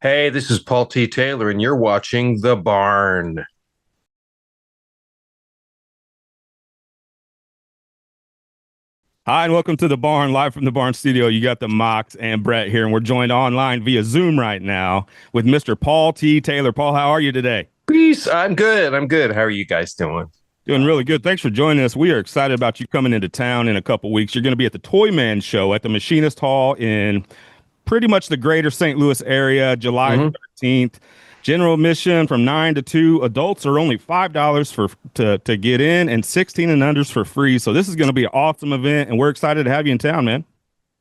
Hey, this is Paul T. Taylor, and you're watching The Barn. Hi, and welcome to the barn, live from the barn studio. You got the Mox and Brett here, and we're joined online via Zoom right now with Mr. Paul T. Taylor. Paul, how are you today? Peace. I'm good. I'm good. How are you guys doing? Doing really good. Thanks for joining us. We are excited about you coming into town in a couple weeks. You're going to be at the Toy Man Show at the Machinist Hall in pretty much the greater St. Louis area, July hmm 13th. General admission from 9 to 2. Adults are only $5 to get in, and 16 and unders for free. So this is going to be an awesome event, and we're excited to have you in town, man.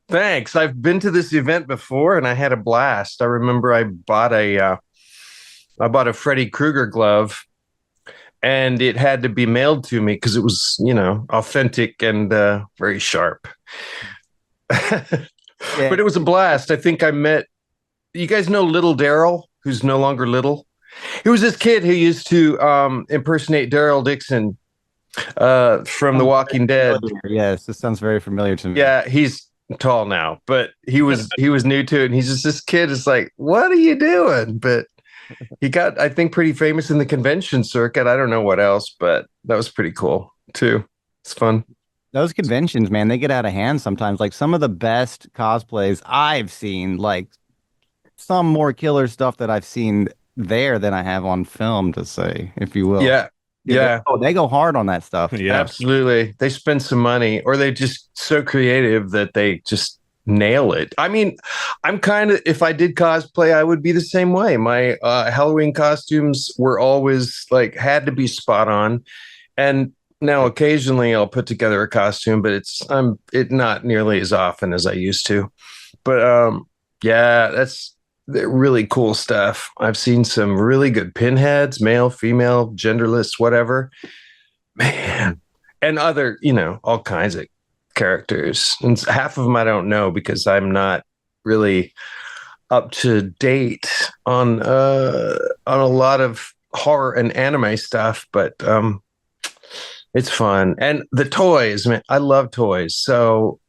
Thanks. I've been to this event before, and I had a blast. I remember I bought a Freddy Krueger glove, and it had to be mailed to me because it was, authentic and very sharp. Yeah. But it was a blast. I think I met. You guys know Little Daryl, who's no longer little. He was this kid who used to impersonate Daryl Dixon from The Sounds Walking very Dead. familiar. Yes, this sounds very familiar to me. Yeah, he's tall now, but he was new to it, and he's just this kid is like, "What are you doing?" But he got, I think, pretty famous in the convention circuit. I don't know what else, but that was pretty cool too. It's fun. Those conventions, man, they get out of hand sometimes. Like some of the best cosplays I've seen, like some more killer stuff that I've seen there than I have on film, to say, if you will. Yeah, Yeah, they, yeah, oh, they go hard on that stuff. Yeah. absolutely. They spend some money, or they just so creative that they just nail it. I mean, I'm kind of, if I did cosplay, I would be the same way. My Halloween costumes were always like had to be spot on, and now occasionally I'll put together a costume, but it not nearly as often as I used to. But yeah, that's really cool stuff. I've seen some really good pinheads, male, female, genderless, whatever. Man, and other, all kinds of characters. And half of them I don't know because I'm not really up to date on a lot of horror and anime stuff, but it's fun. And the toys, man, I love toys. So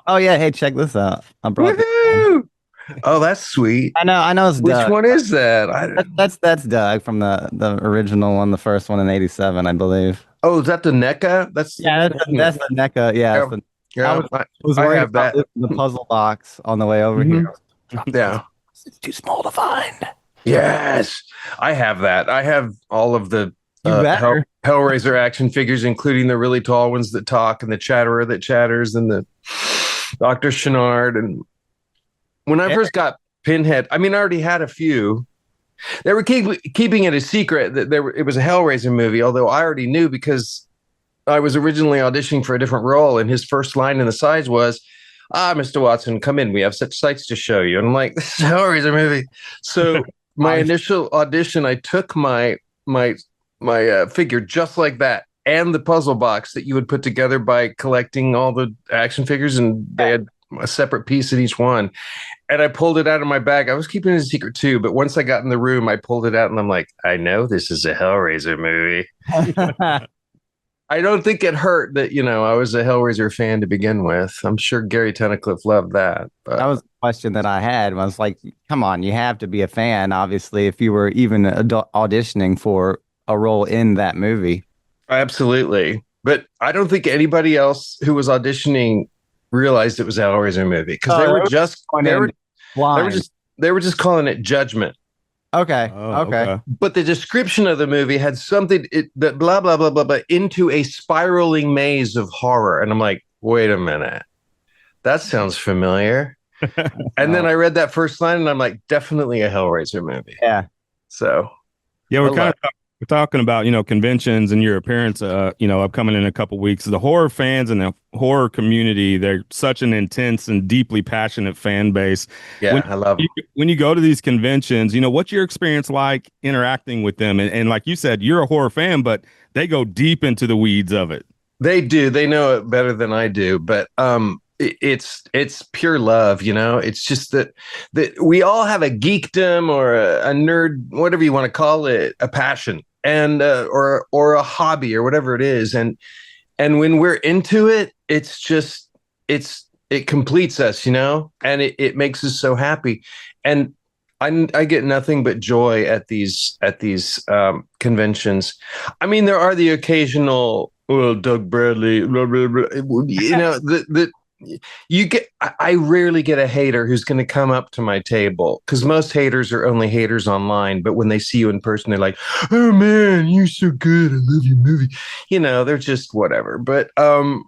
Oh yeah, hey, check this out. I brought this. woohoo! Oh, that's sweet. I know it's Which Doug. one is that? That's Doug from the original one, the first one in '87, I believe. Oh, is that the NECA? That's the NECA. Yeah, Yeah, I yeah, was, I, was I worried have about that. the puzzle box on the way over Mhm. here. Yeah. It's too small to find. Yes, I have that. I have all of the You better. Hellraiser action figures, including the really tall ones that talk, and the Chatterer that chatters, and the Dr. Chenard. And when I Yeah. first got Pinhead, I mean, I already had a few. They were keeping it a secret that it was a Hellraiser movie, although I already knew because I was originally auditioning for a different role, and his first line in the sides was, Mr. Watson, come in. We have such sights to show you. And I'm like, this is a Hellraiser movie. So my Nice. initial audition, I took my figure just like that, and the puzzle box that you would put together by collecting all the action figures, and they had a separate piece in each one. And I pulled it out of my bag. I was keeping it a secret too, but once I got in the room, I pulled it out, and I'm like, I know this is a Hellraiser movie. I don't think it hurt that, I was a Hellraiser fan to begin with. I'm sure Gary Tunnicliffe loved that. That But was the question that I had. I was like, come on, you have to be a fan, obviously, if you were even auditioning for a role in that movie. absolutely. But I don't think anybody else who was auditioning realized it was a Hellraiser movie because Oh, they they were were just going they in were they were blind. just they were just calling it Judgment. Okay. Oh, Okay. okay. But the description of the movie had something that blah blah blah blah blah into a spiraling maze of horror, and I'm like, wait a minute, that sounds familiar. And then Oh, I read that first line, and I'm like, definitely a Hellraiser movie. yeah. So Yeah, I we're love. we're talking about, conventions and your appearance, upcoming in a couple weeks. The horror fans and the horror community, they're such an intense and deeply passionate fan base. When Yeah, I love you, them. when you go to these conventions, what's your experience like interacting with them? And like you said, you're a horror fan, but they go deep into the weeds of it. They do. They know it better than I do, but it's pure love, It's just that we all have a geekdom or a nerd, whatever you want to call it, a passion, and or a hobby or whatever it is, and when we're into it, it's it completes us, and it makes us so happy. And I get nothing but joy at these conventions. I mean, there are the occasional, well, Doug Bradley, blah, blah, blah. The you get. I rarely get a hater who's going to come up to my table, because most haters are only haters online. But when they see you in person, they're like, "Oh man, you're so good. I love your movie." They're just whatever. But I'm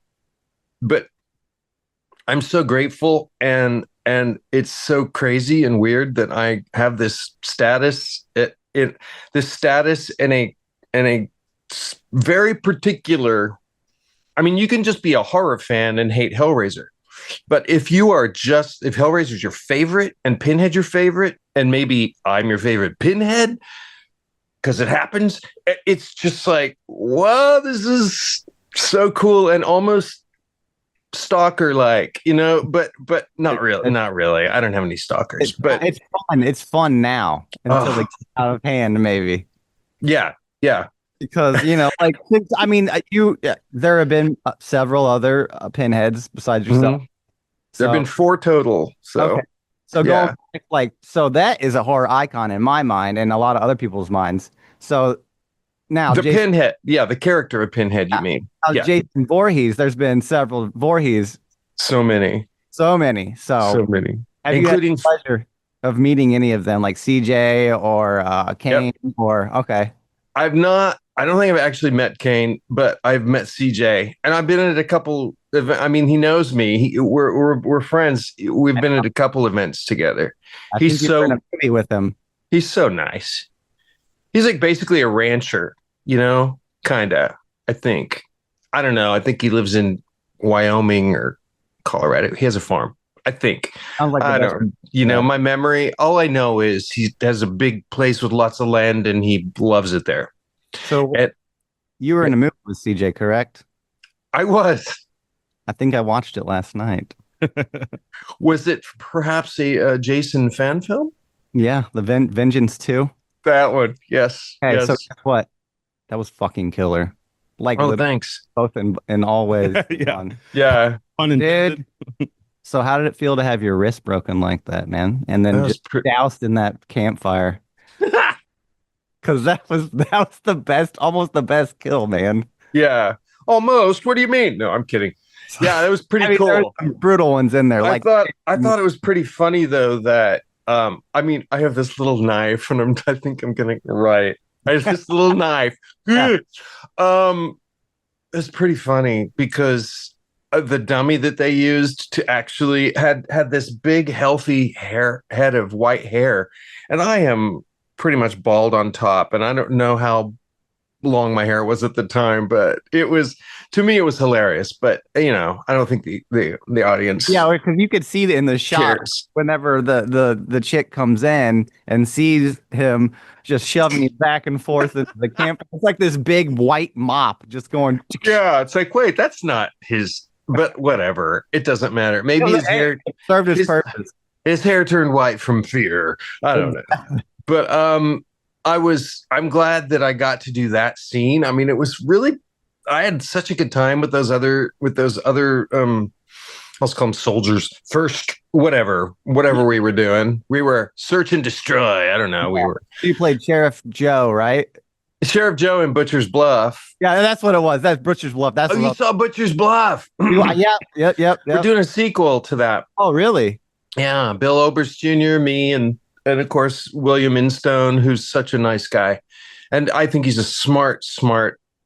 so grateful, and it's so crazy and weird that I have this status in a very particular. I mean, you can just be a horror fan and hate Hellraiser, but if Hellraiser's your favorite and Pinhead your favorite, and maybe I'm your favorite Pinhead, because it happens, it's just like, whoa, this is so cool and almost stalker like, but not really. I don't have any stalkers, but it's fun now until they get out of hand, maybe. Yeah. Because there have been several other Pinheads besides yourself. There have been 4 total. So okay. So going back, so that is a horror icon in my mind and a lot of other people's minds. So now Pinhead, the character of Pinhead, you mean? Jason Voorhees. There's been several Voorhees. So many. So many. Have you had the pleasure of meeting any of them, like CJ or Kane? Yep. Or I've not. I don't think I've actually met Kane, but I've met CJ, and I've been at a couple. I mean, he knows me. We're friends. We've been at a couple events together. He's so in a movie with him. He's so nice. He's like basically a rancher, kinda. I think. I don't know. I think he lives in Wyoming or Colorado. He has a farm, I think. Sounds like I don't. My memory. All I know is he has a big place with lots of land, and he loves it there. So you were in a movie with CJ, correct? I was. I think I watched it last night. Was it perhaps a Jason fan film? Yeah, the Vengeance 2. That one, yes. Hey, yes. So guess what? That was fucking killer. Like, thanks. Both in all ways. Yeah. Dude. So how did it feel to have your wrist broken like that, man? And then just doused in that campfire? Because that was the best, almost the best kill, man. Yeah, almost. What do you mean? No, I'm kidding. Yeah, that was pretty cool. There were some brutal ones in there. I thought it was pretty funny though that I mean, I have this little knife, and I think I'm gonna I have this little knife. Yeah. It's pretty funny because the dummy that they used to actually had this big healthy head of white hair, and I am pretty much bald on top, and I don't know how long my hair was at the time, but to me it was hilarious. But I don't think the audience, because you could see in the shot whenever the chick comes in and sees him just shoving it back and forth into the camp. It's like this big white mop just going. Yeah, it's like, wait, that's not his. But whatever, it doesn't matter. Maybe his hair served his purpose. His hair turned white from fear. I don't know. But I'm glad that I got to do that scene. I mean, it was really, I had such a good time with those other let's call them soldiers first, whatever we were doing. We were search and destroy. I don't know. Yeah. You played Sheriff Joe, right? Sheriff Joe in Butcher's Bluff. Yeah, that's what it was. That's Butcher's Bluff. That's you saw Butcher's Bluff. Yep. We're doing a sequel to that. Oh, really? Yeah, Bill Oberst Jr., me, and of course William Instone, who's such a nice guy, and I think he's a smart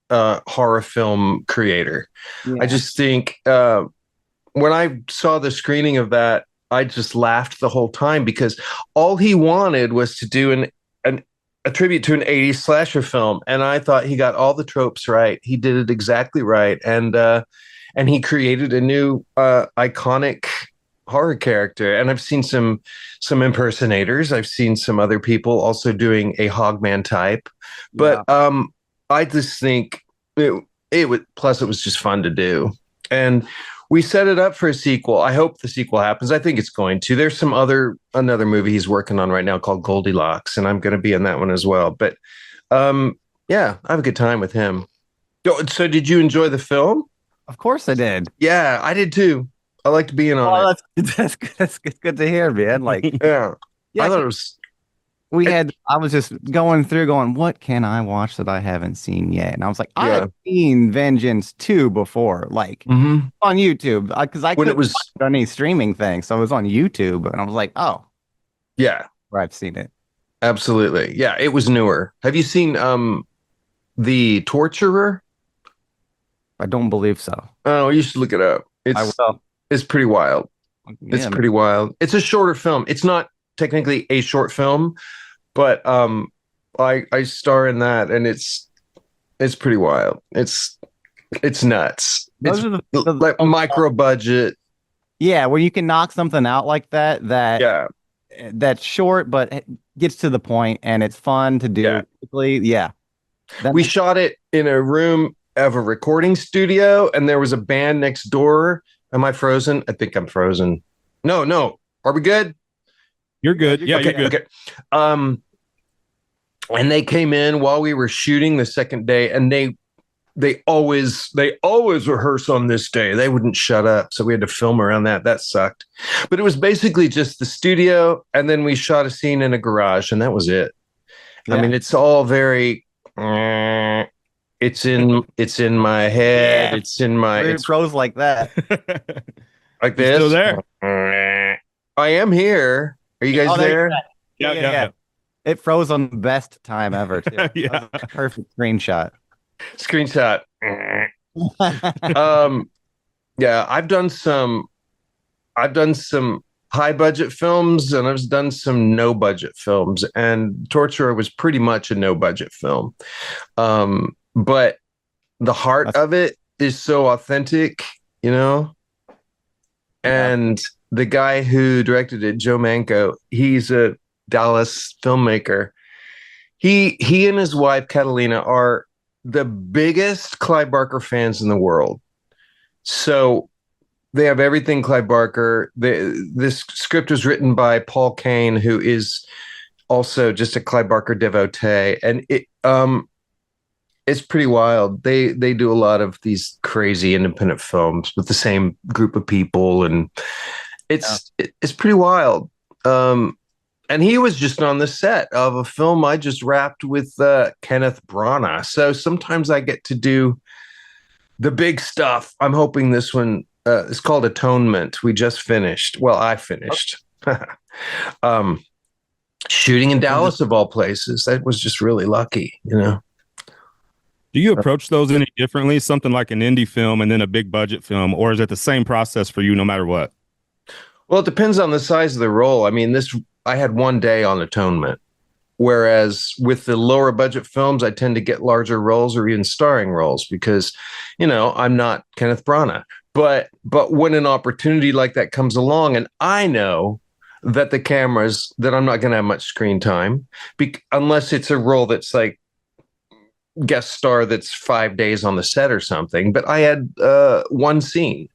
horror film creator. Yeah. I just think when I saw the screening of that, I just laughed the whole time because all he wanted was to do a tribute to an 80s slasher film, and I thought he got all the tropes right. He did it exactly right, and he created a new iconic horror character. And I've seen some impersonators. I've seen some other people also doing a Hogman type, but I just think it was just fun to do, and we set it up for a sequel. I hope the sequel happens. I think it's going to. There's another movie he's working on right now called Goldilocks, and I'm going to be in that one as well. But I have a good time with him. So did you enjoy the film? Of course I did. Yeah, I did too. I liked being on Oh, it. that's good to hear, man. Like, Yeah. yeah, I thought it was I was just going through going, what can I watch that I haven't seen yet? And I was like, I yeah. had seen Vengeance 2 before, like Hmm. on YouTube, because I When it couldn't was, watch it on any streaming thing. So I was on YouTube and I was like, oh, yeah, where I've seen it. absolutely. Yeah, it was newer. Have you seen The Torturer? I don't believe so. Oh, you should look it up. I will. It's pretty wild. It's Yeah, pretty wild. It's a shorter film. It's not technically a short film, but I star in that, and it's pretty wild. It's nuts. It's those are like micro budget. yeah, where you can knock something out like Yeah, that's short but it gets to the point and it's fun to do yeah. quickly. Yeah, that We makes shot it in a room of a recording studio, and there was a band next door. Am I frozen? I think I'm frozen. No, no. Are we good? You're good. Yeah, Okay, you're good. okay. And they came in while we were shooting the second day, and they always rehearse on this day. They wouldn't shut up, so we had to film around that. That sucked. But it was basically just the studio, and then we shot a scene in a garage, and that was it. I yeah. mean, it's all very it's in my head. Yeah. It's in my Weird it's pros like that. like You this. still there? I am here. Are you guys Oh, there you're there? back. Yeah. It froze on the best time ever too. Yeah. That was a perfect screenshot. Screenshot. Um yeah, I've done some high budget films, and I've done some no budget films, and Torturer was pretty much a no budget film. But the heart That's- of it is so authentic, you know? Yeah. And the guy who directed it, Joe Manco, he's a Dallas filmmaker. He and his wife Catalina are the biggest Clive Barker fans in the world. So they have everything Clive Barker. This script was written by Paul Kane, who is also just a Clive Barker devotee, and it's pretty wild. They do a lot of these crazy independent films with the same group of people, and it's pretty wild. And he was just on the set of a film I just wrapped with Kenneth Branagh. So sometimes I get to do the big stuff. I'm hoping this one is called Atonement. We just finished. Well, I finished. Shooting in Dallas, of all places. That was just really lucky, you know. Do you approach those any differently? Something like an indie film and then a big budget film, or is it the same process for you no matter what? Well, it depends on the size of the role. I mean, I had one day on Atonement, whereas with the lower budget films, I tend to get larger roles or even starring roles because, you know, I'm not Kenneth Branagh. But when an opportunity like that comes along, and I know that that I'm not going to have much screen time, unless it's a role that's like guest star that's 5 days on the set or something. But I had one scene,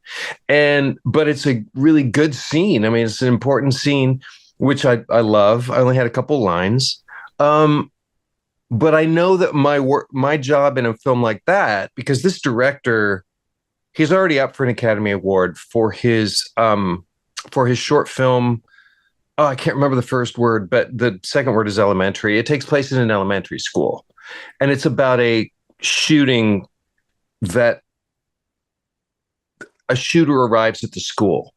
but it's a really good scene. I mean, it's an important scene, which I love. I only had a couple lines. But I know that my job in a film like that, because this director, he's already up for an Academy Award for his short film. Oh, I can't remember the first word, but the second word is elementary. It takes place in an elementary school, and it's about a shooting that a shooter arrives at the school.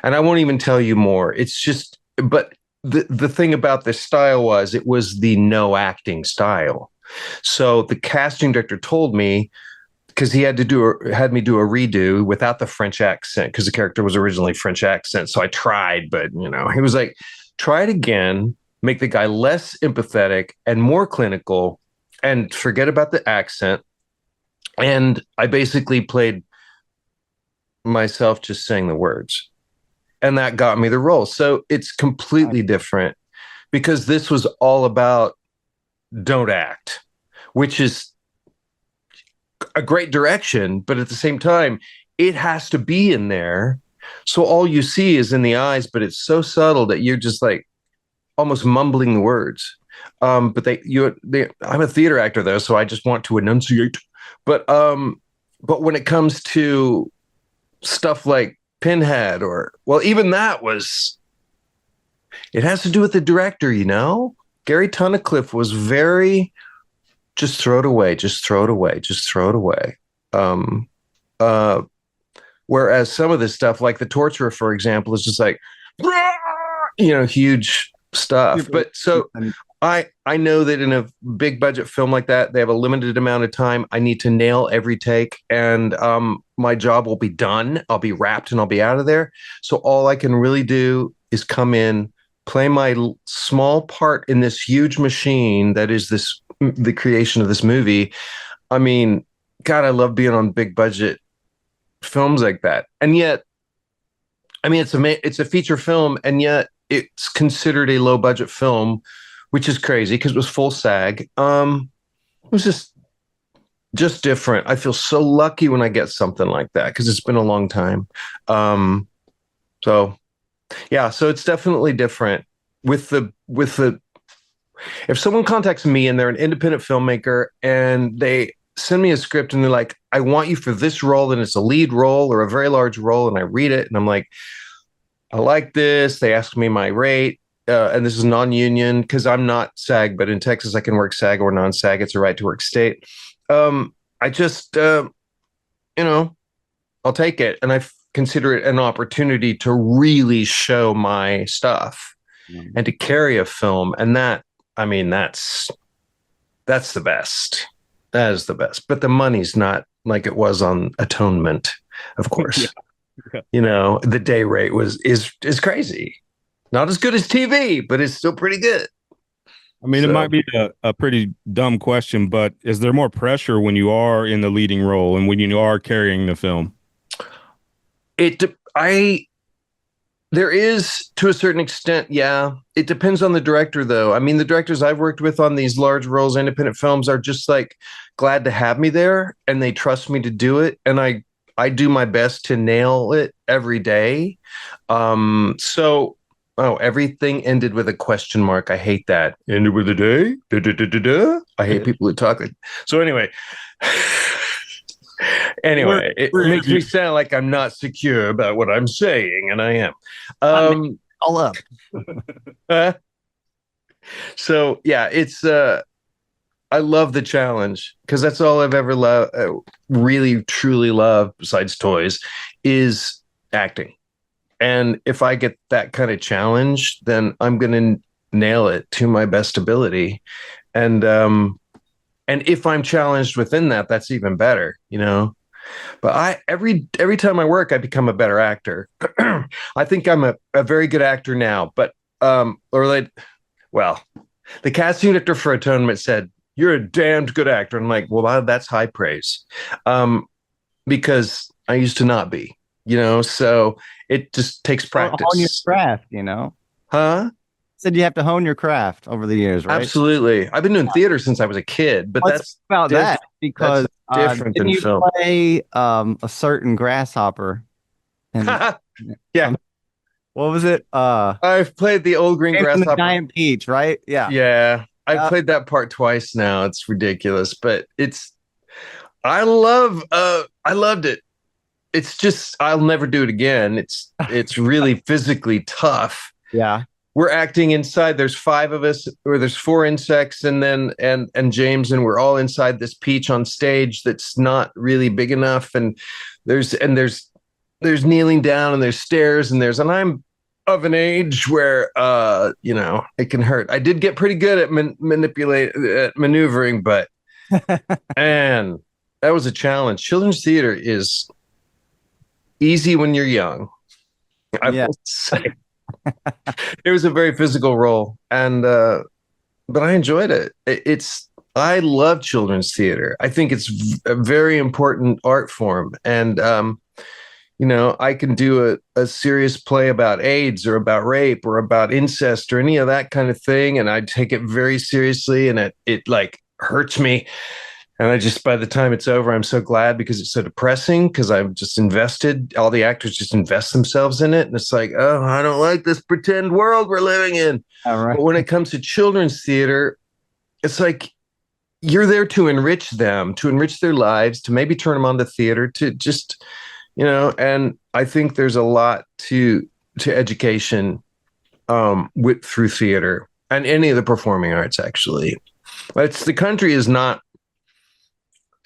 And I won't even tell you more. It's just, but the thing about this style it was the no acting style. So the casting director told me, because he had me do a redo without the French accent, because the character was originally French accent. So I tried, but you know, he was like, try it again, make the guy less empathetic and more clinical, and forget about the accent. And I basically played myself just saying the words, and that got me the role. So it's completely different, because this was all about don't act, which is a great direction, but at the same time, it has to be in there. So all you see is in the eyes, but it's so subtle that you're just like almost mumbling the words. But I'm a theater actor though, so I just want to enunciate. But when it comes to stuff like Pinhead, or well, even that was. It has to do with the director, you know. Gary Tunnicliffe was very just throw it away, just throw it away, just throw it away. Um, uh, Whereas some of this stuff, like The Torturer, for example, is just like, huge stuff. But so I know that in a big budget film like that, they have a limited amount of time. I need to nail every take, and my job will be done. I'll be wrapped and I'll be out of there. So all I can really do is come in, play my small part in this huge machine that is the creation of this movie. I mean, God, I love being on big budget films like that. And yet, I mean, it's a feature film, and yet it's considered a low budget film, which is crazy because it was full SAG. It was just different. I feel so lucky when I get something like that because it's been a long time. So yeah, so it's definitely different with the if someone contacts me and they're an independent filmmaker and they send me a script and they're like, I want you for this role, and it's a lead role or a very large role, and I read it and I'm like, I like this. They ask me my rate, and this is non-union because I'm not SAG, but in Texas I can work SAG or non-SAG. It's a right to work state. I just, I'll take it, and I consider it an opportunity to really show my stuff and to carry a film, and that, I mean, that's the best. That is the best. But the money's not like it was on Atonement, of course. Yeah. The day rate is crazy. Not as good as TV, but it's still pretty good. I mean, it might be a pretty dumb question, but is there more pressure when you are in the leading role and when you are carrying the film? There is, to a certain extent, yeah. It depends on the director, though. I mean, the directors I've worked with on these large roles, independent films, are just like glad to have me there, and they trust me to do it. And I do my best to nail it every day. Everything ended with a question mark. I hate that. Ended with a day? Da, da, da, da, da. I hate people who talk like. So anyway. Anyway, it makes me sound like I'm not secure about what I'm saying, and I am. All up. So yeah, it's I love the challenge because that's all I've ever loved, really truly loved, besides toys, is acting. And if I get that kind of challenge, then I'm gonna nail it to my best ability. And if I'm challenged within that, that's even better, But every time I work, I become a better actor. I think I'm a very good actor now, but the casting director for Atonement said, "You're a damned good actor." I'm like, well, that's high praise, because I used to not be, So it just takes practice. On your craft, Huh? Said you have to hone your craft over the years, right? Absolutely. I've been doing theater since I was a kid, but that's about that because different than film. Play a certain grasshopper. And, yeah. What was it? I've played the old green grasshopper. The giant peach, right? Yeah. Yeah. I've played that part twice now. It's ridiculous, but I loved it. It's just, I'll never do it again. It's really physically tough. Yeah. We're acting inside. There's 5 of us, or there's 4 insects, and then and James, and we're all inside this peach on stage that's not really big enough. And there's kneeling down, and there's stairs, and I'm of an age where it can hurt. I did get pretty good at maneuvering, but and that was a challenge. Children's theater is easy when you're young, I will say. It was a very physical role, and but I enjoyed it. I love children's theater. I think it's a very important art form, and I can do a serious play about AIDS or about rape or about incest or any of that kind of thing, and I take it very seriously, and it like hurts me. And by the time it's over, I'm so glad because it's so depressing because I've just invested, all the actors just invest themselves in it. And it's like, oh, I don't like this pretend world we're living in. All right. But when it comes to children's theater, it's like you're there to enrich them, to enrich their lives, to maybe turn them on to theater, to just, and I think there's a lot to education through theater and any of the performing arts, actually. The country is not,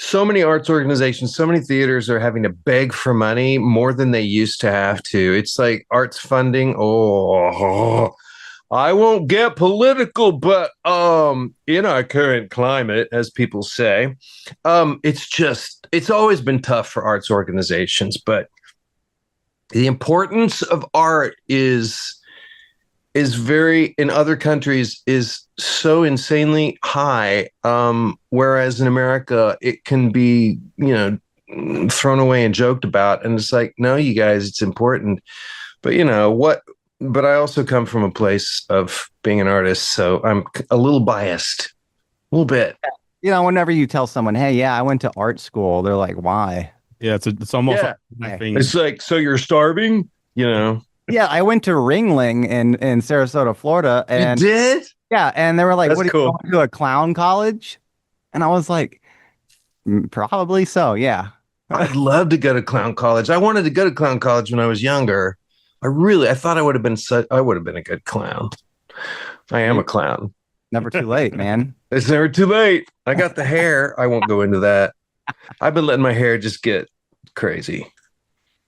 so many arts organizations, so many theaters are having to beg for money more than they used to have to. It's like arts funding. Oh, I won't get political, but in our current climate, as people say, it's always been tough for arts organizations, but the importance of art is very, in other countries, is so insanely high, whereas in America it can be thrown away and joked about, and it's like, no, you guys, it's important. But but I also come from a place of being an artist, so I'm a little biased, a little bit. Whenever you tell someone, hey, yeah, I went to art school, they're like, why? Yeah, it's almost it's like, so you're starving, Yeah, I went to Ringling in Sarasota, Florida. And you did? Yeah, and they were like, That's what, are cool. you going to a clown college? And I was like, probably so, yeah. I'd love to go to clown college. I wanted to go to clown college when I was younger. I thought I would have been a good clown. I am a clown. Never too late, man. It's never too late. I got the hair. I won't go into that. I've been letting my hair just get crazy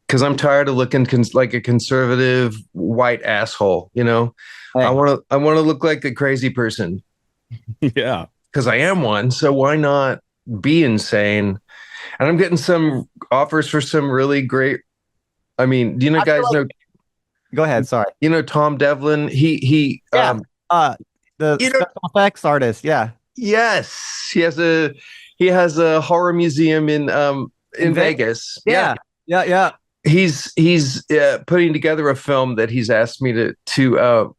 because I'm tired of looking like a conservative white asshole. Hey. I want to look like a crazy person. Yeah, because I am one. So why not be insane? And I'm getting some offers for some really great. I mean, do you guys know? Go ahead. Sorry. Tom Devlin. He the special effects artist. Yeah. Yes, he has a horror museum in Vegas. Yeah. He's putting together a film that he's asked me to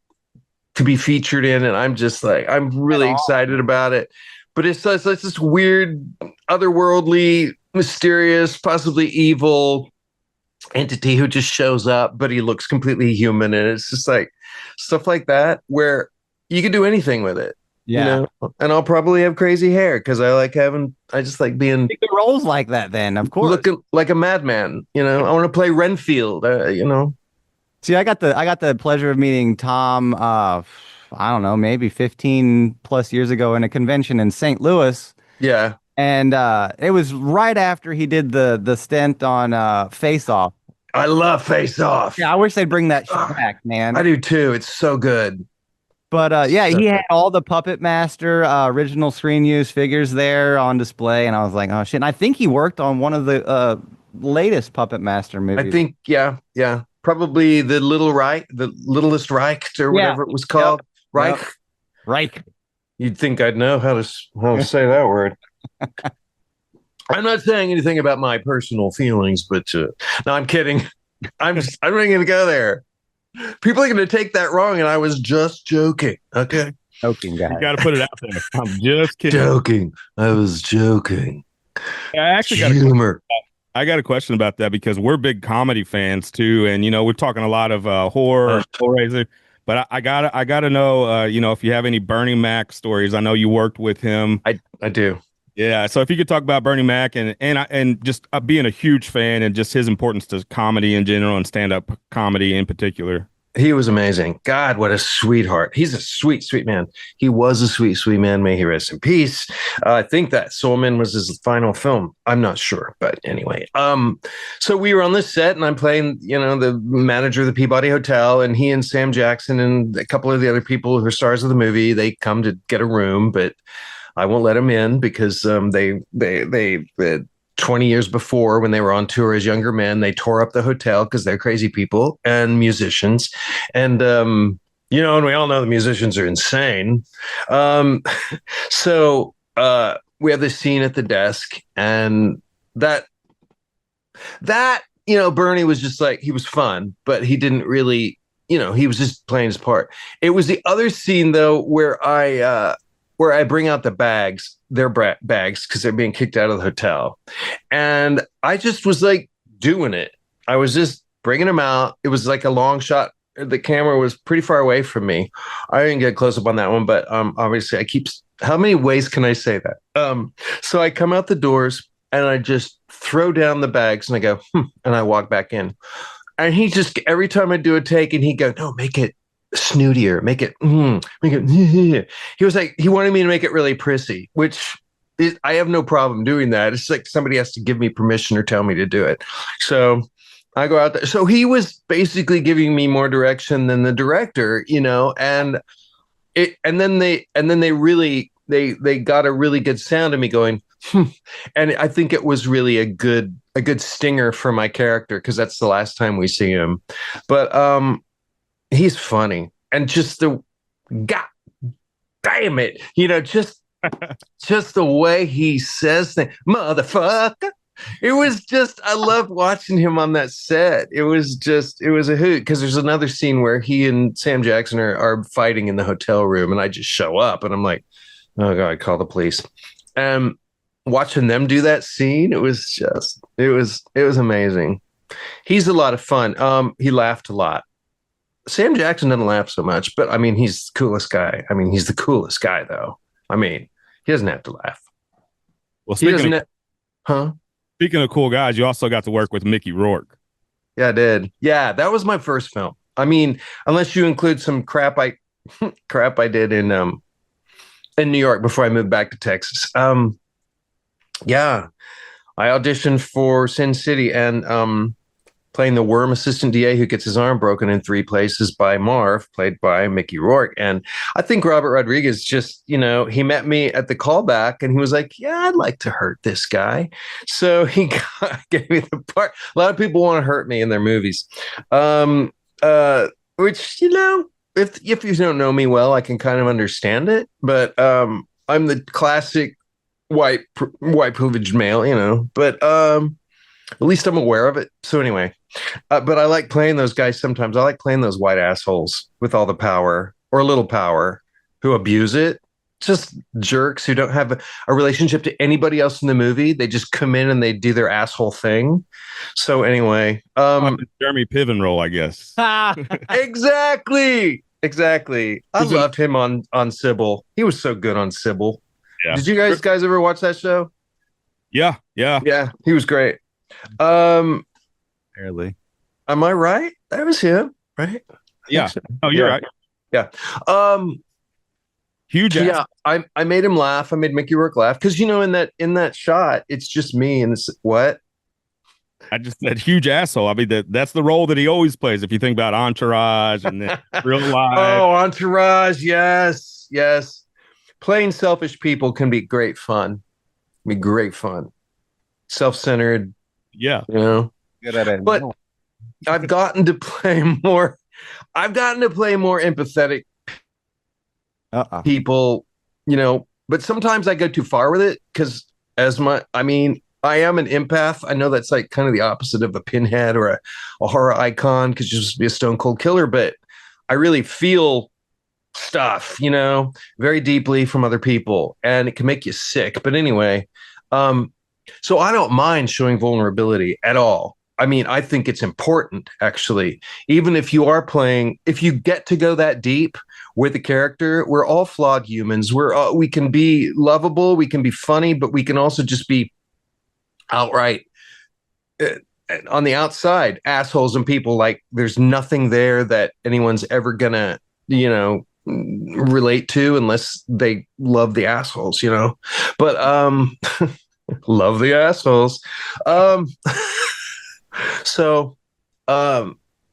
be featured in, and I'm just like, I'm really excited about it. But it's this weird, otherworldly, mysterious, possibly evil entity who just shows up, but he looks completely human, and it's just like stuff like that where you can do anything with it. And I'll probably have crazy hair because I just like being the roles like that. Then of course, looking like a madman. I want to play Renfield. See, I got the pleasure of meeting Tom. I don't know, maybe 15 plus years ago in a convention in St. Louis. Yeah, and it was right after he did the stint on Face Off. I love Face Off. Yeah, I wish they'd bring that shit back, man. I do too. It's so good. But he had all the Puppet Master original screen use figures there on display, and I was like, oh shit. And I think he worked on one of the latest Puppet Master movies. I think, yeah. Probably the Littlest Reich, or whatever it was called. Yep. Reich. You'd think I'd know how to say that word. I'm not saying anything about my personal feelings, but no, I'm kidding. I'm not going to go there. People are going to take that wrong, and I was just joking. Okay. Joking, guy. You got to put it out there. I'm just kidding. Joking. I was joking. I actually got humor. I got a question about that because we're big comedy fans too, and we're talking a lot of horror, Hellraiser. But I gotta know, if you have any Bernie Mac stories. I know you worked with him. I do. Yeah. So if you could talk about Bernie Mac and just being a huge fan and just his importance to comedy in general and stand-up comedy in particular. He was amazing. God, what a sweetheart. He's a sweet, sweet man. He was a sweet, sweet man. May he rest in peace. I think that Soulman was his final film. I'm not sure, but anyway. So we were on this set, and I'm playing, the manager of the Peabody Hotel, and he and Sam Jackson and a couple of the other people who are stars of the movie, they come to get a room, but I won't let them in because they 20 years before, when they were on tour as younger men, they tore up the hotel because they're crazy people and musicians. And, and we all know the musicians are insane. So we have this scene at the desk, and that Bernie was just like, he was fun, but he didn't really, he was just playing his part. It was the other scene, though, where I bring out the bags, their bags, because they're being kicked out of the hotel. And I just was like doing it. I was just bringing them out. It was like a long shot. The camera was pretty far away from me. I didn't get close up on that one, but obviously how many ways can I say that? So I come out the doors, and I just throw down the bags and I go, and I walk back in. And he just, every time I do a take, and he'd go, no, make it snootier, make it. He was like, he wanted me to make it really prissy, which I have no problem doing that. It's like somebody has to give me permission or tell me to do it. So I go out there. So he was basically giving me more direction than the director, and then they really got a really good sound of me going, and I think it was really a good stinger for my character, because that's the last time we see him. But he's funny, and just the god damn it, just the way he says things, motherfucker. It was just, I loved watching him on that set. It was a hoot, because there's another scene where he and Sam Jackson are fighting in the hotel room, and I just show up and I'm like, oh God, call the police. Watching them do that scene, it was amazing. He's a lot of fun. He laughed a lot. Sam Jackson doesn't laugh so much, but I mean, he's the coolest guy. I mean, he's the coolest guy, though. I mean, he doesn't have to laugh. Well, speaking Yeah, I did. Yeah, that was my first film. I mean, unless you include some crap I did in New York before I moved back to Texas. Yeah, I auditioned for Sin City, and playing the worm assistant DA who gets his arm broken in 3 places by Marv, played by Mickey Rourke. And I think Robert Rodriguez just, he met me at the callback and he was like, yeah, I'd like to hurt this guy. So he gave me the part. A lot of people want to hurt me in their movies. Which, if you don't know me well, I can kind of understand it. But I'm the classic white privileged male, but at least I'm aware of it. So anyway, but I like playing those guys sometimes. I like playing those white assholes with all the power or a little power who abuse it. Just jerks who don't have a relationship to anybody else in the movie. They just come in and they do their asshole thing. So anyway, Jeremy Piven role, I guess. Exactly. I loved him on Sybil. He was so good on Sybil. Yeah. Did you guys ever watch that show? Yeah. He was great. Barely. Am I right? That was him, right? Yeah. Oh, you're right. Yeah. Huge. Yeah. I made him laugh. I made Mickey Rourke laugh because in that shot, it's just me and it's what. I just said huge asshole. I mean that's the role that he always plays. If you think about Entourage and then Real Life. Oh, Entourage, yes. Playing selfish people can be great fun. Self-centered. Yeah. Good at it. But I've gotten to play more empathetic people, but sometimes I go too far with it because I am an empath. I know that's like kind of the opposite of a Pinhead or a horror icon because you're supposed to be a stone cold killer, but I really feel stuff, very deeply from other people, and it can make you sick. But anyway, so I don't mind showing vulnerability at all. I mean, I think it's important, actually. Even if if you get to go that deep with a character, we're all flawed humans. We can be lovable, we can be funny, but we can also just be outright on the outside assholes and people like there's nothing there that anyone's ever gonna, relate to unless they love the assholes, but love the assholes. So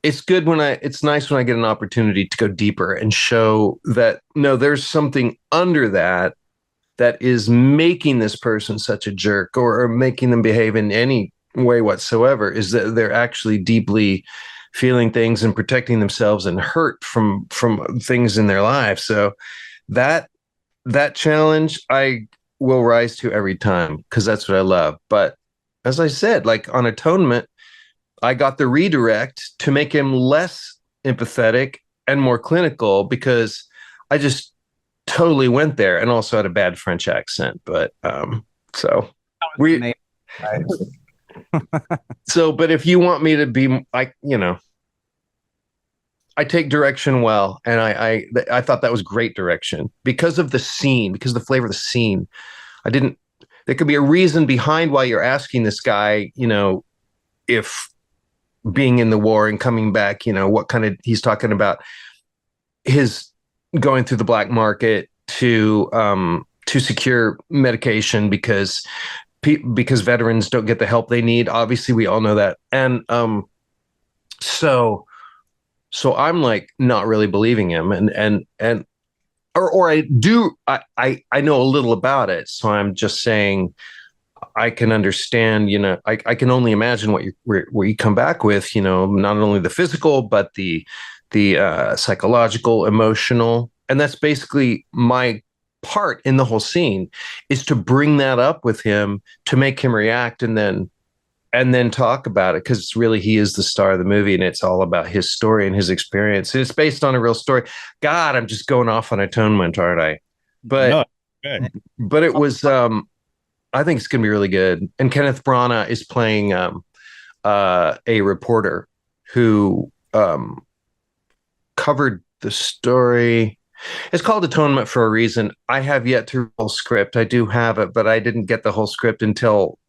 it's good it's nice when I get an opportunity to go deeper and show that no, there's something under that is making this person such a jerk or making them behave in any way whatsoever, is that they're actually deeply feeling things and protecting themselves and hurt from things in their lives. So that challenge I will rise to every time because that's what I love. But as I said, like on Atonement, I got the redirect to make him less empathetic and more clinical because I just totally went there and also had a bad French accent. But but if you want me to be I take direction well, and I thought that was great direction because of the scene, because of the flavor of the scene. there could be a reason behind why you're asking this guy, if being in the war and coming back, what kind of, he's talking about his going through the black market to secure medication because veterans don't get the help they need. Obviously, we all know that. And so I'm like not really believing him, or I do. I know a little about it, so I'm just saying I can understand. I can only imagine where you come back with. Not only the physical but the psychological, emotional, and that's basically my part in the whole scene, is to bring that up with him, to make him react, and then talk about it, because really he is the star of the movie, and it's all about his story and his experience. It's based on a real story. God, I'm just going off on atonement, aren't I? But no, but it was I think it's gonna be really good. And Kenneth Branagh is playing a reporter who covered the story. It's called Atonement for a reason. I have yet to read the whole script. I do have it, but I didn't get the whole script until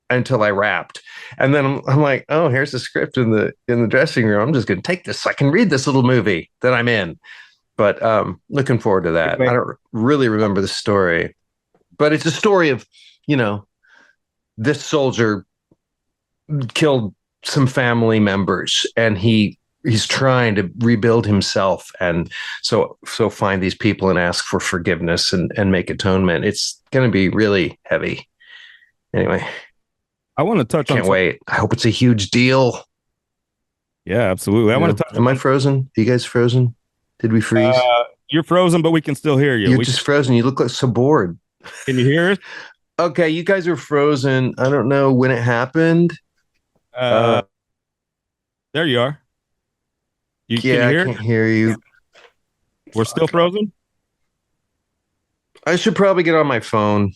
I wrapped. And then I'm like, oh, here's the script in the dressing room. I'm just going to take this so I can read this little movie that I'm in. But looking forward to that. I don't really remember the story, but it's a story of, this soldier killed some family members, and he's trying to rebuild himself, and so find these people and ask for forgiveness and make atonement. It's going to be really heavy. Anyway, I want to touch on. Can't wait. I hope it's a huge deal. Yeah, absolutely. I want to touch. Am I frozen? Are you guys frozen? Did we freeze? You're frozen, but we can still hear you. You're just frozen. You look like so bored. Can you hear us? Okay, you guys are frozen. I don't know when it happened. There you are. I can't hear you. We're still frozen? I should probably get on my phone.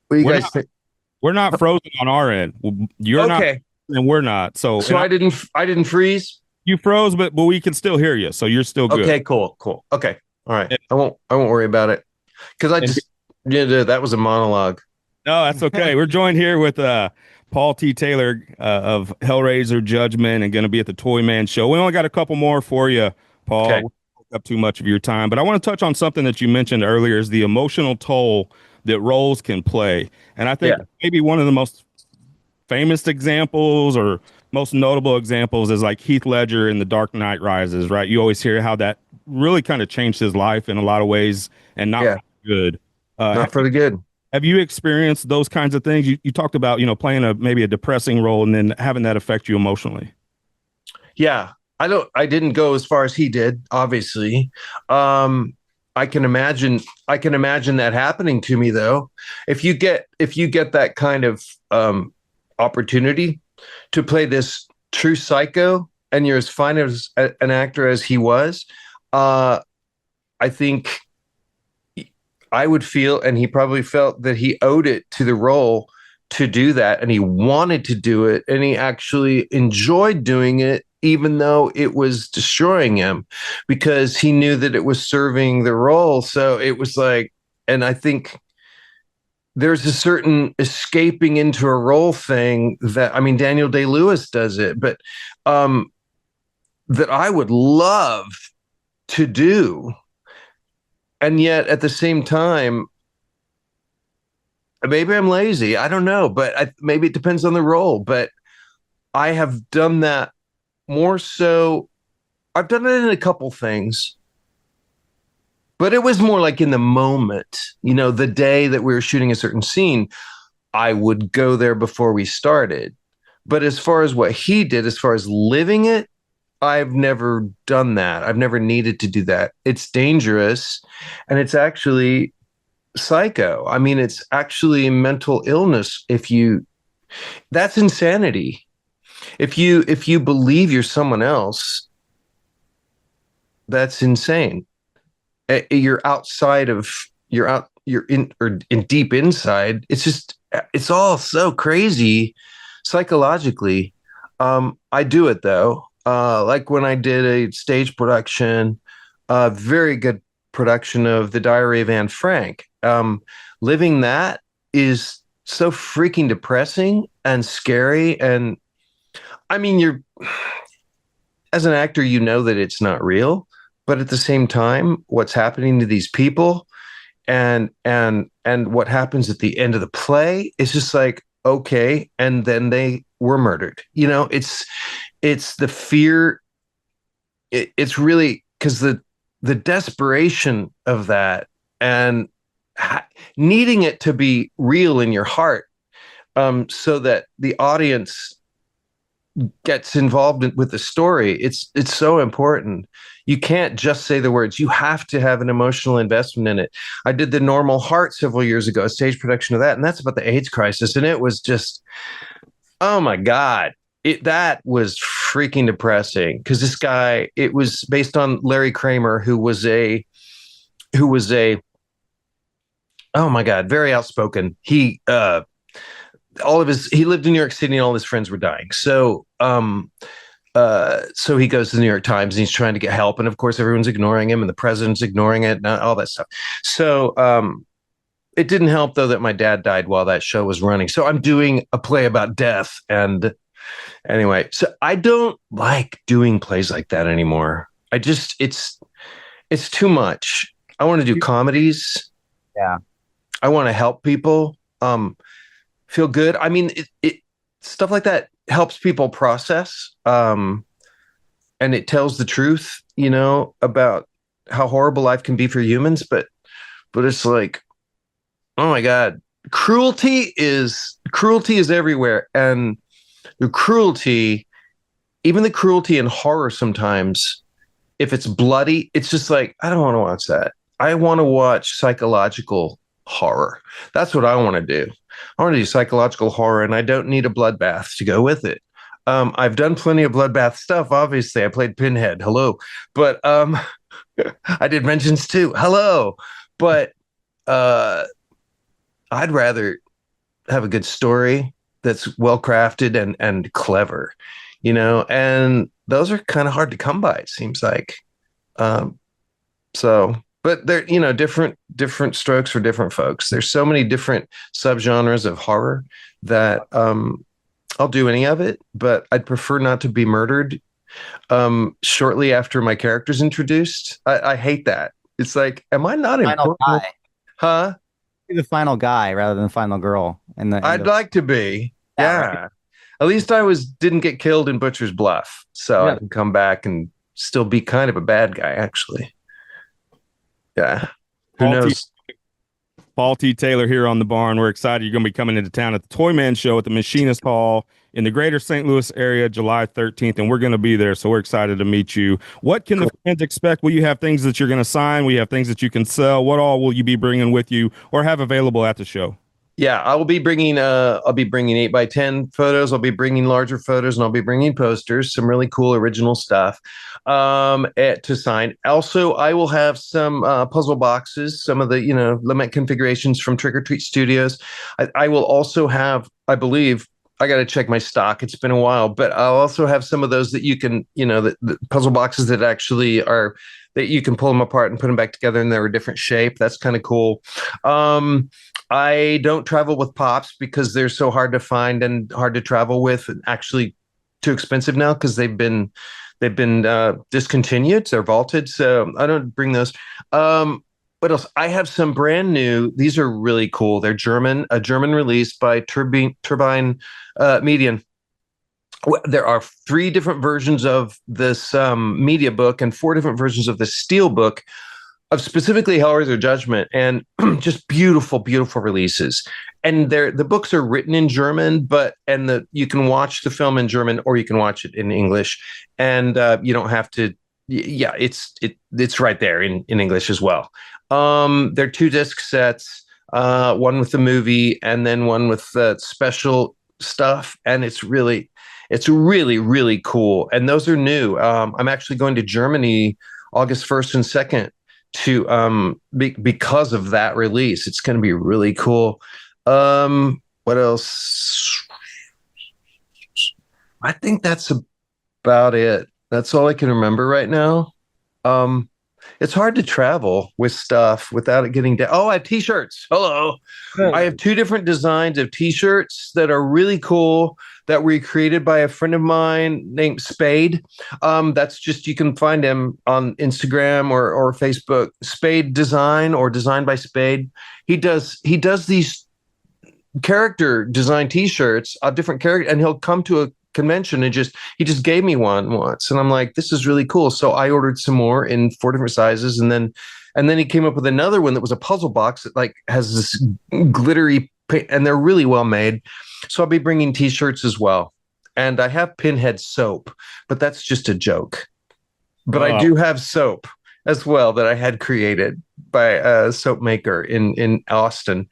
What do you guys think? We're not frozen on our end. You're okay. Not, and we're not. So I didn't freeze. You froze, but we can still hear you. So you're still good. Okay, cool. Okay. All right. I won't worry about it. Because that was a monologue. No, that's okay. We're joined here with Paul T. Taylor of Hellraiser Judgment, and going to be at the Toy Man show. We only got a couple more for you, Paul. Okay. We won't take up too much of your time, but I want to touch on something that you mentioned earlier, is the emotional toll that roles can play. And I think maybe one of the most famous examples or most notable examples is like Heath Ledger in The Dark Knight Rises, right? You always hear how that really kind of changed his life in a lot of ways, and not for the good. Not for the good. Have you experienced those kinds of things? You talked about, playing maybe a depressing role and then having that affect you emotionally. Yeah, I didn't go as far as he did, obviously. I can imagine that happening to me, though. If you get that kind of opportunity to play this true psycho, and you're as fine as an actor as he was, I think I would feel, and he probably felt, that he owed it to the role to do that, and he wanted to do it, and he actually enjoyed doing it, even though it was destroying him, because he knew that it was serving the role. So it was like, and I think there's a certain escaping into a role thing that, Daniel Day-Lewis does it, but that I would love to do. And yet at the same time, maybe I'm lazy. I don't know, but maybe it depends on the role. But I have done that more so. I've done it in a couple things, but it was more like in the moment, the day that we were shooting a certain scene, I would go there before we started. But as far as what he did, as far as living it, I've never done that. I've never needed to do that. It's dangerous, and it's actually psycho. It's actually mental illness. That's insanity. If you believe you're someone else, that's insane. You're in deep inside. It's all so crazy psychologically. I do it though. Like when I did a stage production, very good production of The Diary of Anne Frank. Living that is so freaking depressing and scary. And I mean, you're as an actor, you know that it's not real, but at the same time, what's happening to these people and what happens at the end of the play is just like, okay, and then they were murdered. You know, it's the fear. It's really because the desperation of that and needing it to be real in your heart, so that the audience gets involved with the story. It's so important. You can't just say the words. You have to have an emotional investment in it. I did The Normal Heart several years ago, a stage production of that, and that's about the AIDS crisis. And it was just, oh my God. That was freaking depressing because this guy, it was based on Larry Kramer, who was a oh my God, very outspoken. He lived in New York City and all his friends were dying. So he goes to the New York Times and he's trying to get help. And of course, everyone's ignoring him and the president's ignoring it and all that stuff. So it didn't help, though, that my dad died while that show was running. So I'm doing a play about death. And anyway, so I don't like doing plays like that anymore. It's too much. I want to do comedies. Yeah. I want to help people feel good. I mean, it stuff like that helps people process, and it tells the truth, about how horrible life can be for humans. But it's like, oh my God, cruelty is everywhere, and even the cruelty in horror sometimes, if it's bloody, it's just like, I don't want to watch that. I want to watch psychological horror. That's what I want to do. I want to do psychological horror, and I don't need a bloodbath to go with it. I've done plenty of bloodbath stuff. Obviously, I played Pinhead. Hello. But I did Vengeance too. Hello. But I'd rather have a good story that's well crafted and clever, and those are kind of hard to come by, it seems like. But they're, different strokes for different folks. There's so many different subgenres of horror that I'll do any of it, but I'd prefer not to be murdered shortly after my character's introduced. I hate that. It's like, am I not Final important? guy. Huh? Be the final guy rather than the final girl. I'd like to be. Yeah, Yeah. right. At least I didn't get killed in Butcher's Bluff, so Yeah. I can come back and still be kind of a bad guy, actually. Yeah. Who knows? Paul T. Taylor here on The Barn. We're excited you're going to be coming into town at the Toyman Show at the Machinist Hall in the greater St. Louis area, July 13th, and we're going to be there, so we're excited to meet you. What can the fans expect? Will you have things that you're going to sign? Will you have things that you can sell? What all will you be bringing with you or have available at the show? Yeah, I'll be bringing 8x10 photos. I'll be bringing larger photos, and I'll be bringing posters, some really cool original stuff to sign. Also, I will have some puzzle boxes, some of the lament configurations from Trick or Treat Studios. I will also have, I believe, I got to check my stock. It's been a while, but I'll also have some of those that you can, the puzzle boxes that actually are that you can pull them apart and put them back together, and they're a different shape. That's kind of cool. I don't travel with pops because they're so hard to find and hard to travel with, and actually too expensive now because they've been discontinued. They're vaulted, so I don't bring those. What else? I have some brand new. These are really cool. They're German, a German release by Turbine Median. There are 3 different versions of this media book and 4 different versions of the steel book of specifically Hellraiser Judgment, and just beautiful, beautiful releases. And the books are written in German, you can watch the film in German or you can watch it in English, and you don't have to. Yeah, it's right there in English as well. They're 2 disc sets, one with the movie and then one with special stuff, and it's really, really cool. And those are new. I'm actually going to Germany August 1st and 2nd to because of that release. It's going to be really cool. What else? I think that's about it. That's all I can remember right now. It's hard to travel with stuff without it getting down. Oh, I have t-shirts. Hello. I have two different designs of t-shirts that are really cool that were created by a friend of mine named Spade. That's just, you can find him on Instagram or Facebook, Spade Design or Design by Spade. He does these character design t-shirts of different characters, and he'll come to a convention and he just gave me one once, and I'm like, this is really cool. So I ordered some more in 4 different sizes, and then he came up with another one that was a puzzle box that like has this glittery and they're really well made. So I'll be bringing t-shirts as well, and I have Pinhead soap, but that's just a joke. But I do have soap as well that I had created by a soap maker in Austin,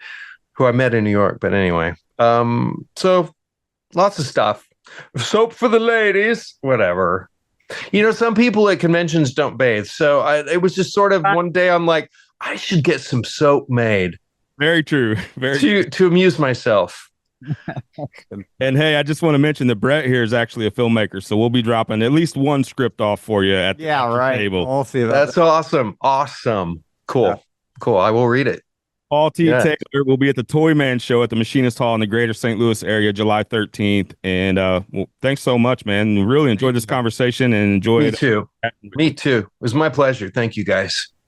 who I met in New York. But anyway, so lots of stuff. Soap for the ladies, whatever. Some people at conventions don't bathe. So it was just sort of one day I'm like, I should get some soap made. Very true. To amuse myself. And hey, I just want to mention that Brett here is actually a filmmaker, so we'll be dropping at least one script off for you at the table. We'll see That's awesome. Cool. Yeah. Cool. I will read it. Paul T. Taylor will be at the Toy Man Show at the Machinist Hall in the greater St. Louis area, July 13th. And well, thanks so much, man. Really enjoyed this conversation and enjoyed Me too. It was my pleasure. Thank you, guys.